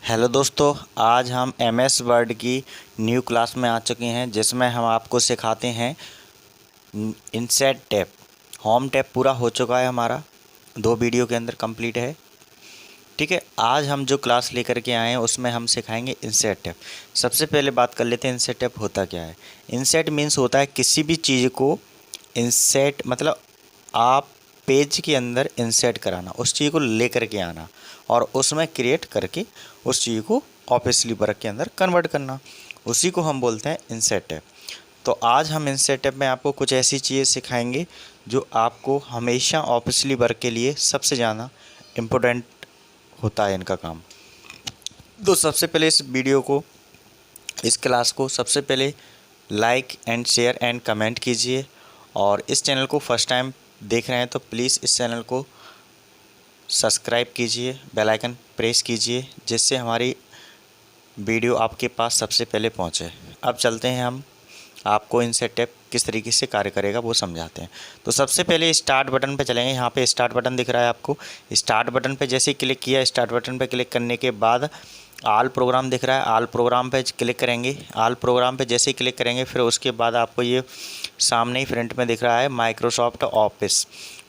Hello दोस्तों, आज हम एमएस वर्ड की न्यू क्लास में आ चुके हैं जिसमें हम आपको सिखाते हैं इंसर्ट टैब। होम टैब पूरा हो चुका है हमारा, 2 वीडियो के अंदर कंप्लीट है। ठीक है, आज हम जो क्लास लेकर के आए हैं उसमें हम सिखाएंगे इंसर्ट टैब। सबसे पहले बात कर लेते हैं इंसर्ट टैब होता क्या है। इंसर्ट मीन्स होता है किसी भी चीज़ को इंसर्ट, मतलब आप पेज के अंदर इंसर्ट कराना, उस चीज़ को लेकर के आना और उसमें क्रिएट करके उस चीज़ को ऑफिस वर्क के अंदर कन्वर्ट करना, उसी को हम बोलते हैं इंसर्ट टैब। तो आज हम इंसर्ट टैब में आपको कुछ ऐसी चीज़ें सिखाएंगे जो आपको हमेशा ऑफिस वर्क के लिए सबसे ज़्यादा इम्पोर्टेंट होता है इनका काम। तो सबसे पहले इस वीडियो को, इस क्लास को सबसे पहले like and share and comment कीजिए, और इस चैनल को फर्स्ट टाइम देख रहे हैं तो प्लीज़ इस चैनल को सब्सक्राइब कीजिए, बेल आइकन प्रेस कीजिए, जिससे हमारी वीडियो आपके पास सबसे पहले पहुंचे। अब चलते हैं, हम आपको इंसर्ट टैब किस तरीके से कार्य करेगा वो समझाते हैं। तो सबसे पहले स्टार्ट बटन पे चलेंगे। यहाँ पे स्टार्ट बटन दिख रहा है आपको। स्टार्ट बटन पे जैसे ही क्लिक किया, स्टार्ट बटन पे क्लिक करने के बाद आल प्रोग्राम दिख रहा है, आल प्रोग्राम पे क्लिक करेंगे। आल प्रोग्राम पे जैसे ही क्लिक करेंगे फिर उसके बाद आपको ये सामने ही फ्रंट में दिख रहा है माइक्रोसॉफ्ट ऑफिस।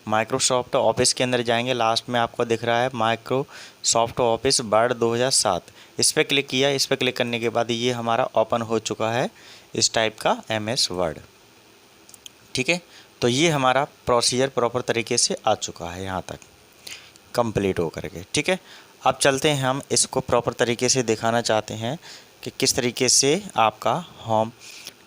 माइक्रोसॉफ्ट ऑफिस के अंदर जाएंगे, लास्ट में आपको दिख रहा है माइक्रोसॉफ्ट ऑफिस वर्ड 2007। इस पर क्लिक किया। इस पर क्लिक करने के बाद ये हमारा ओपन हो चुका है इस टाइप का एमएस वर्ड। ठीक है, तो ये हमारा प्रोसीजर प्रॉपर तरीके से आ चुका है यहाँ तक कंप्लीट हो करके। ठीक है, अब चलते हैं, हम इसको प्रॉपर तरीके से दिखाना चाहते हैं कि किस तरीके से आपका होम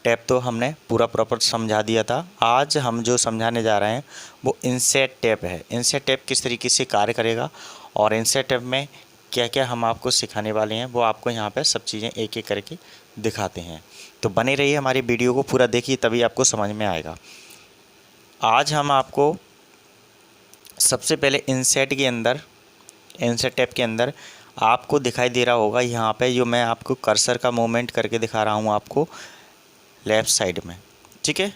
टैब तो हमने पूरा प्रॉपर समझा दिया था। आज हम जो समझाने जा रहे हैं वो इंसर्ट टैब है। इंसर्ट टैब किस तरीके से कार्य करेगा और इंसर्ट टैब में क्या क्या हम आपको सिखाने वाले हैं वो आपको यहाँ पे सब चीज़ें एक एक करके दिखाते हैं। तो बने रहिए, हमारी वीडियो को पूरा देखिए, तभी आपको समझ में आएगा। आज हम आपको सबसे पहले इंसर्ट के अंदर, इंसर्ट टैब के अंदर आपको दिखाई दे रहा होगा यहाँ पे, जो मैं आपको कर्सर का मूवमेंट करके दिखा रहा हूँ आपको लेफ़्ट साइड में। ठीक है,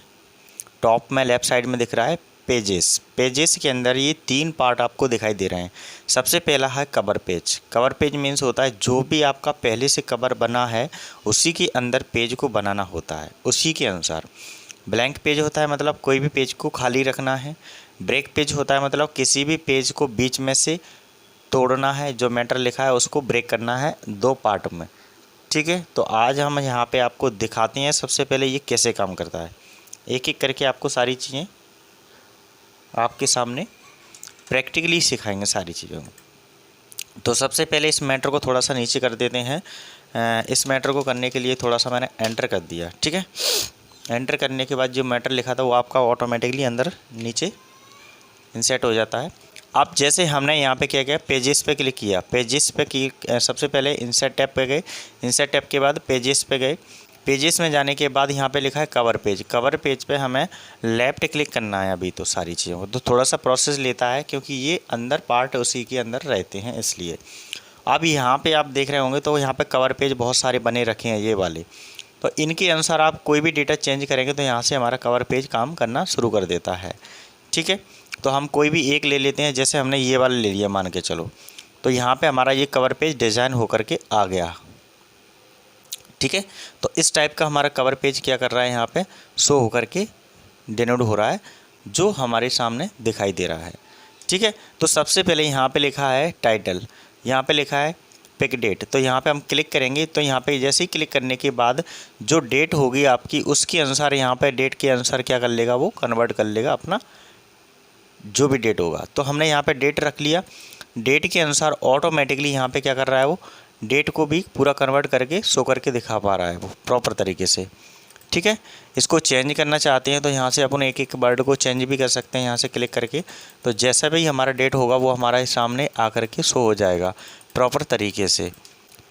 टॉप में लेफ़्ट साइड में दिख रहा है पेजेस। पेजेस के अंदर ये 3 पार्ट आपको दिखाई दे रहे हैं। सबसे पहला है cover page. Cover page means होता है जो भी आपका पहले से कवर बना है उसी के अंदर पेज को बनाना होता है, उसी के अनुसार। ब्लैंक पेज होता है मतलब कोई भी पेज को खाली रखना है। ब्रेक पेज होता है मतलब किसी भी पेज को बीच में से तोड़ना है, जो मैटर लिखा है उसको ब्रेक करना है 2 पार्ट में। ठीक है, तो आज हम यहाँ पे आपको दिखाते हैं सबसे पहले ये कैसे काम करता है। एक एक करके आपको सारी चीज़ें आपके सामने प्रैक्टिकली सिखाएंगे सारी चीज़ों को। तो सबसे पहले इस मैटर को थोड़ा सा नीचे कर देते हैं। इस मैटर को करने के लिए थोड़ा सा मैंने एंटर कर दिया। ठीक है, एंटर करने के बाद जो मैटर लिखा था वो आपका ऑटोमेटिकली अंदर नीचे इंसर्ट हो जाता है। अब जैसे हमने यहाँ पे क्या किया, पेजेस पे क्लिक किया। पेजेस पे सबसे पहले इंसर्ट टैब पे गए। इंसर्ट टैब के बाद पेजेस पे गए। पेजेस में जाने के बाद यहाँ पे लिखा है कवर पेज। कवर पेज पे हमें लेफ़्ट क्लिक करना है अभी तो सारी चीज़ों को, तो थोड़ा सा प्रोसेस लेता है क्योंकि ये अंदर पार्ट उसी के अंदर रहते हैं इसलिए। अब यहाँ पे आप देख रहे होंगे तो यहाँ पे कवर पेज बहुत सारे बने रखे हैं ये वाले, तो इनके अनुसार आप कोई भी डेटा चेंज करेंगे तो यहाँ से हमारा कवर पेज काम करना शुरू कर देता है। ठीक है, तो हम कोई भी एक ले लेते हैं। जैसे हमने ये वाला ले लिया मान के चलो, तो यहाँ पे हमारा ये कवर पेज डिज़ाइन होकर के आ गया। ठीक है, तो इस टाइप का हमारा कवर पेज क्या कर रहा है, यहाँ पे शो होकर के डिनोट हो रहा है, जो हमारे सामने दिखाई दे रहा है। ठीक है, तो सबसे पहले यहाँ पे लिखा है टाइटल, यहाँ पे लिखा है पिक डेट। तो यहाँ पे हम क्लिक करेंगे तो यहाँ पे जैसे ही क्लिक करने के बाद जो डेट होगी आपकी उसके अनुसार यहाँ पे डेट के अनुसार क्या कर लेगा, वो कन्वर्ट कर लेगा अपना जो भी डेट होगा। तो हमने यहाँ पे डेट रख लिया। डेट के अनुसार ऑटोमेटिकली यहाँ पे क्या कर रहा है, वो डेट को भी पूरा कन्वर्ट करके शो करके दिखा पा रहा है वो प्रॉपर तरीके से। ठीक है, इसको चेंज करना चाहते हैं तो यहाँ से अपन एक एक वर्ड को चेंज भी कर सकते हैं यहाँ से क्लिक करके। तो जैसा भी हमारा डेट होगा वो हमारे सामने आकर के शो हो जाएगा प्रॉपर तरीके से।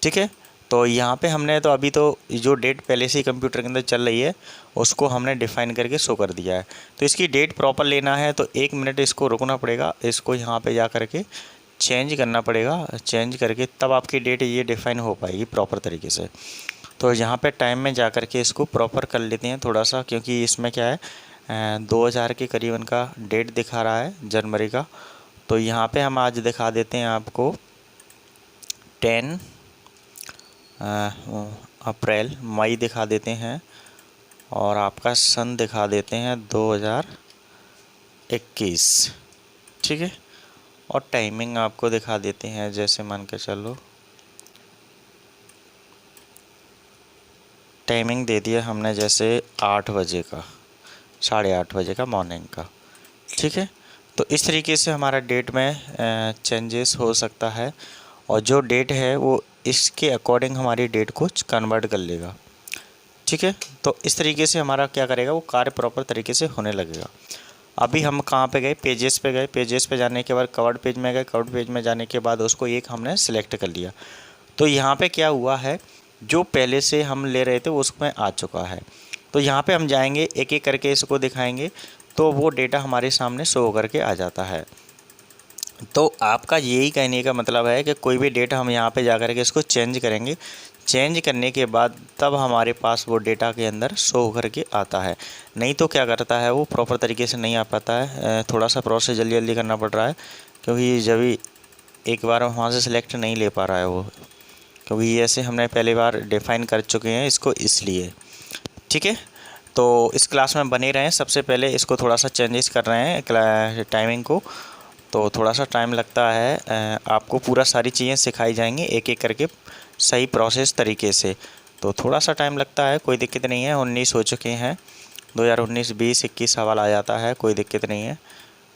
ठीक है, तो यहाँ पे हमने तो अभी तो जो डेट पहले से ही कंप्यूटर के अंदर चल रही है उसको हमने डिफ़ाइन करके शो कर दिया है। तो इसकी डेट प्रॉपर लेना है तो 1 मिनट इसको रुकना पड़ेगा, इसको यहाँ पे जा करके चेंज करना पड़ेगा। चेंज करके तब आपकी डेट ये डिफ़ाइन हो पाएगी प्रॉपर तरीके से। तो यहाँ पे टाइम में जा कर के इसको प्रॉपर कर लेते हैं थोड़ा सा, क्योंकि इसमें क्या है 2000 के करीबन का डेट दिखा रहा है जनवरी का। तो यहाँ पे हम आज दिखा देते हैं आपको 10 अप्रैल मई दिखा देते हैं और आपका सन दिखा देते हैं 2021। ठीक है, और टाइमिंग आपको दिखा देते हैं, जैसे मान के चलो टाइमिंग दे दिया हमने जैसे 8 बजे का, 8:30 बजे का मॉर्निंग का। ठीक है, तो इस तरीके से हमारा डेट में चेंजेस हो सकता है और जो डेट है वो इसके अकॉर्डिंग हमारी डेट को कन्वर्ट कर लेगा। ठीक है, तो इस तरीके से हमारा क्या करेगा, वो कार्य प्रॉपर तरीके से होने लगेगा। अभी हम कहाँ पे गए, पेजेस पे गए, पेजेस पे जाने के बाद कवर्ड पेज में गए, कवर्ड पेज में जाने के बाद उसको एक हमने सिलेक्ट कर लिया। तो यहाँ पे क्या हुआ है, जो पहले से हम ले रहे थे उसमें आ चुका है। तो यहाँ पे हम जाएंगे, एक एक करके इसको दिखाएंगे, तो वो डेटा हमारे सामने शो करके आ जाता है। तो आपका यही कहने का मतलब है कि कोई भी डेटा हम यहाँ पे जा कर के इसको चेंज करेंगे, चेंज करने के बाद तब हमारे पास वो डेटा के अंदर शो करके आता है। नहीं तो क्या करता है, वो प्रॉपर तरीके से नहीं आ पाता है। थोड़ा सा प्रोसेस जल्दी जल्दी करना पड़ रहा है, क्योंकि जब भी एक बार वहाँ से सिलेक्ट नहीं ले पा रहा है वो, क्योंकि ऐसे हमने पहली बार डिफ़ाइन कर चुके हैं इसको, इसलिए। ठीक है, तो इस क्लास में बने रहें। सबसे पहले इसको थोड़ा सा चेंजेस कर रहे हैं टाइमिंग को, तो थोड़ा सा टाइम लगता है। आपको पूरा सारी चीज़ें सिखाई जाएंगी एक एक करके सही प्रोसेस तरीके से, तो थोड़ा सा टाइम लगता है, कोई दिक्कत नहीं है। 19 हो चुके हैं, 2019, 20, 21 सवाल आ जाता है, कोई दिक्कत नहीं है।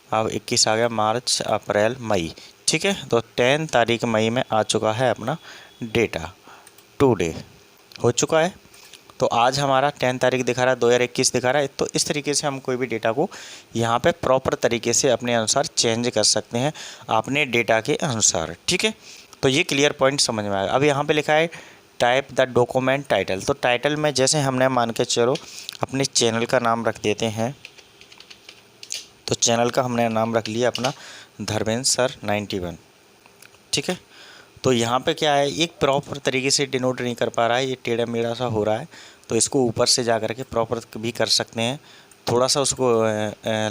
अब 21 आ गया, मार्च, अप्रैल, मई। ठीक है, तो 10 तारीख मई में आ चुका है अपना डेटा, टुडे हो चुका है। तो आज हमारा 10 तारीख दिखा रहा है, 2021 दिखा रहा है। तो इस तरीके से हम कोई भी डेटा को यहाँ पे प्रॉपर तरीके से अपने अनुसार चेंज कर सकते हैं, अपने डेटा के अनुसार। ठीक है, तो ये क्लियर पॉइंट समझ में आएगा। अब यहाँ पे लिखा है टाइप द डॉक्यूमेंट टाइटल। तो टाइटल में जैसे हमने मान के चलो अपने चैनल का नाम रख देते हैं, तो चैनल का हमने नाम रख लिया अपना धर्मेंद्र सर 91। ठीक है, तो यहाँ पे क्या है, एक प्रॉपर तरीके से डिनोट नहीं कर पा रहा है, ये टेढ़ा मेढ़ा सा हो रहा है, तो इसको ऊपर से जा कर के प्रॉपर भी कर सकते हैं। थोड़ा सा उसको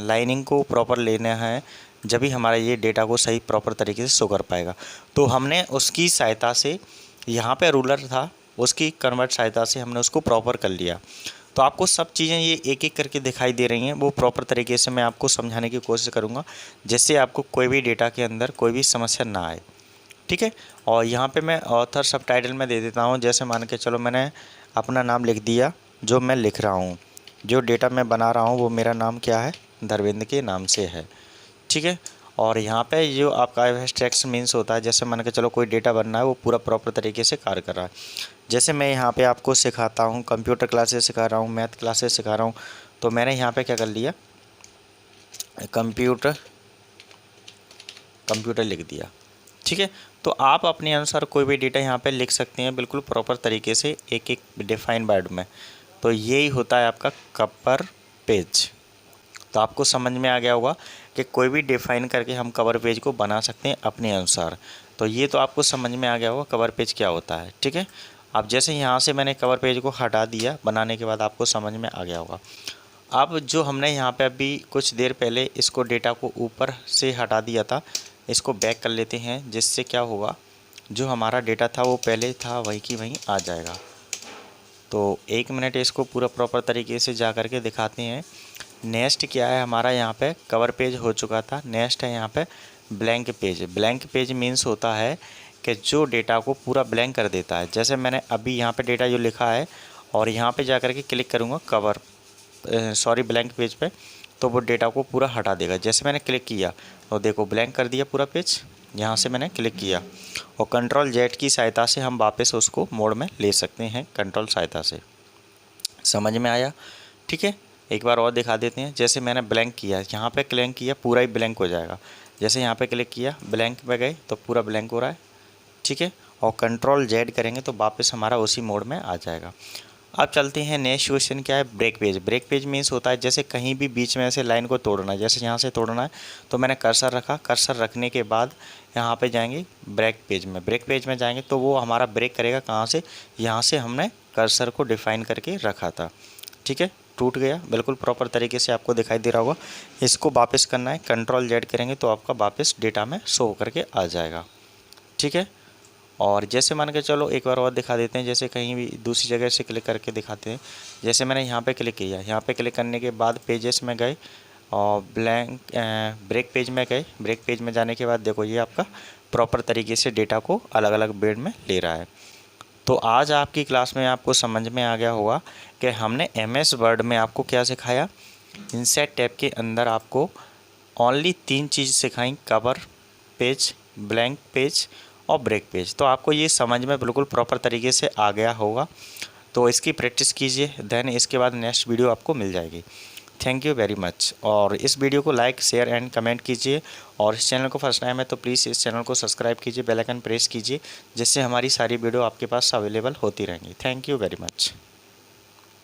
लाइनिंग को प्रॉपर लेना है, जब भी हमारा ये डेटा को सही प्रॉपर तरीके से शो कर पाएगा। तो हमने उसकी सहायता से, यहाँ पे रूलर था, उसकी कन्वर्ट सहायता से हमने उसको प्रॉपर कर लिया। तो आपको सब चीज़ें ये एक एक करके दिखाई दे रही हैं, वो प्रॉपर तरीके से मैं आपको समझाने की कोशिश करूँगा, जिससे आपको कोई भी डेटा के अंदर कोई भी समस्या ना आए। ठीक है, और यहाँ पे मैं ऑथर सब टाइटल में दे देता हूँ। जैसे मान के चलो मैंने अपना नाम लिख दिया, जो मैं लिख रहा हूँ, जो डेटा मैं बना रहा हूँ वो मेरा नाम क्या है, धर्मेंद्र के नाम से है। ठीक है, और यहाँ पे जो आपका एब्स्ट्रैक्ट मीन्स होता है, जैसे मान के चलो कोई डेटा बनना है वो पूरा प्रॉपर तरीके से कार्य कर रहा है। जैसे मैं यहाँ पे आपको सिखाता हूँ, कंप्यूटर क्लासेस सिखा रहा हूँ, मैथ क्लासेस सिखा रहा हूँ, तो मैंने यहाँ पे क्या कर लिया, कंप्यूटर लिख दिया। ठीक है, तो आप अपने अनुसार कोई भी डेटा यहाँ पे लिख सकते हैं, बिल्कुल प्रॉपर तरीके से एक एक डिफाइन वर्ड में। तो यही होता है आपका कवर पेज। तो आपको समझ में आ गया होगा कि कोई भी डिफाइन करके हम कवर पेज को बना सकते हैं अपने अनुसार। तो ये तो आपको समझ में आ गया होगा कवर पेज क्या होता है। ठीक है, अब जैसे यहाँ से मैंने कवर पेज को हटा दिया, बनाने के बाद आपको समझ में आ गया होगा। अब जो हमने यहाँ पे अभी कुछ देर पहले इसको डेटा को ऊपर से हटा दिया था, इसको बैक कर लेते हैं, जिससे क्या होगा, जो हमारा डेटा था वो पहले था वही की वहीं आ जाएगा। तो 1 मिनट इसको पूरा प्रॉपर तरीके से जा कर के दिखाते हैं। नेक्स्ट क्या है हमारा, यहाँ पे कवर पेज हो चुका था, नेक्स्ट है यहाँ पे blank page. Blank page means होता है कि जो डेटा को पूरा ब्लैंक कर देता है। जैसे मैंने अभी यहाँ पे डेटा जो लिखा है और यहाँ पे जा कर के क्लिक करूँगा ब्लैंक पेज पे, तो वो डेटा को पूरा हटा देगा। जैसे मैंने क्लिक किया तो देखो ब्लैंक कर दिया पूरा पेज, यहाँ से मैंने क्लिक किया, और कंट्रोल जेड की सहायता से हम वापस उसको मोड में ले सकते हैं, कंट्रोल सहायता से। समझ में आया? ठीक है, एक बार और दिखा देते हैं। जैसे मैंने ब्लैंक किया, यहाँ पे क्लिक किया, पूरा ही ब्लैंक हो जाएगा। जैसे यहाँ पे क्लिक किया, ब्लैंक पे गए तो पूरा ब्लैंक हो रहा है। ठीक है, और कंट्रोल जेड करेंगे तो वापस हमारा उसी मोड में आ जाएगा। अब चलते हैं, नेक्स्ट क्वेश्चन क्या है, break page. Break page means होता है जैसे कहीं भी बीच में ऐसे लाइन को तोड़ना है, जैसे यहाँ से तोड़ना है तो मैंने कर्सर रखा, कर्सर रखने के बाद यहाँ पे जाएंगे ब्रेक पेज में। ब्रेक पेज में जाएंगे तो वो हमारा ब्रेक करेगा कहाँ से, यहाँ से हमने कर्सर को डिफाइन करके रखा था। ठीक है, टूट गया, बिल्कुल प्रॉपर तरीके से आपको दिखाई दे रहा होगा। इसको वापस करना है, कंट्रोल जेड करेंगे तो आपका वापस डेटा में शो करके आ जाएगा। ठीक है, और जैसे मान के चलो एक बार और दिखा देते हैं, जैसे कहीं भी दूसरी जगह से क्लिक करके दिखाते हैं। जैसे मैंने यहाँ पे क्लिक किया, यहाँ पे क्लिक करने के बाद पेजेस में गए और ब्रेक पेज में गए। ब्रेक पेज में जाने के बाद देखो ये आपका प्रॉपर तरीके से डेटा को अलग अलग बेड में ले रहा है। तो आज आपकी क्लास में आपको समझ में आ गया होगा कि हमने MS वर्ड में आपको क्या सिखाया। इंसर्ट टैब के अंदर आपको ओनली 3 चीज़ सिखाई, कवर पेज, ब्लैंक पेज और ब्रेक पेज। तो आपको ये समझ में बिल्कुल प्रॉपर तरीके से आ गया होगा। तो इसकी प्रैक्टिस कीजिए, देन इसके बाद नेक्स्ट वीडियो आपको मिल जाएगी। Thank you very much. और इस वीडियो को लाइक शेयर एंड कमेंट कीजिए, और इस चैनल को फर्स्ट टाइम है तो प्लीज़ इस चैनल को सब्सक्राइब कीजिए, बेल आइकन प्रेस कीजिए, जिससे हमारी सारी वीडियो आपके पास अवेलेबल होती रहेंगी। Thank you very much.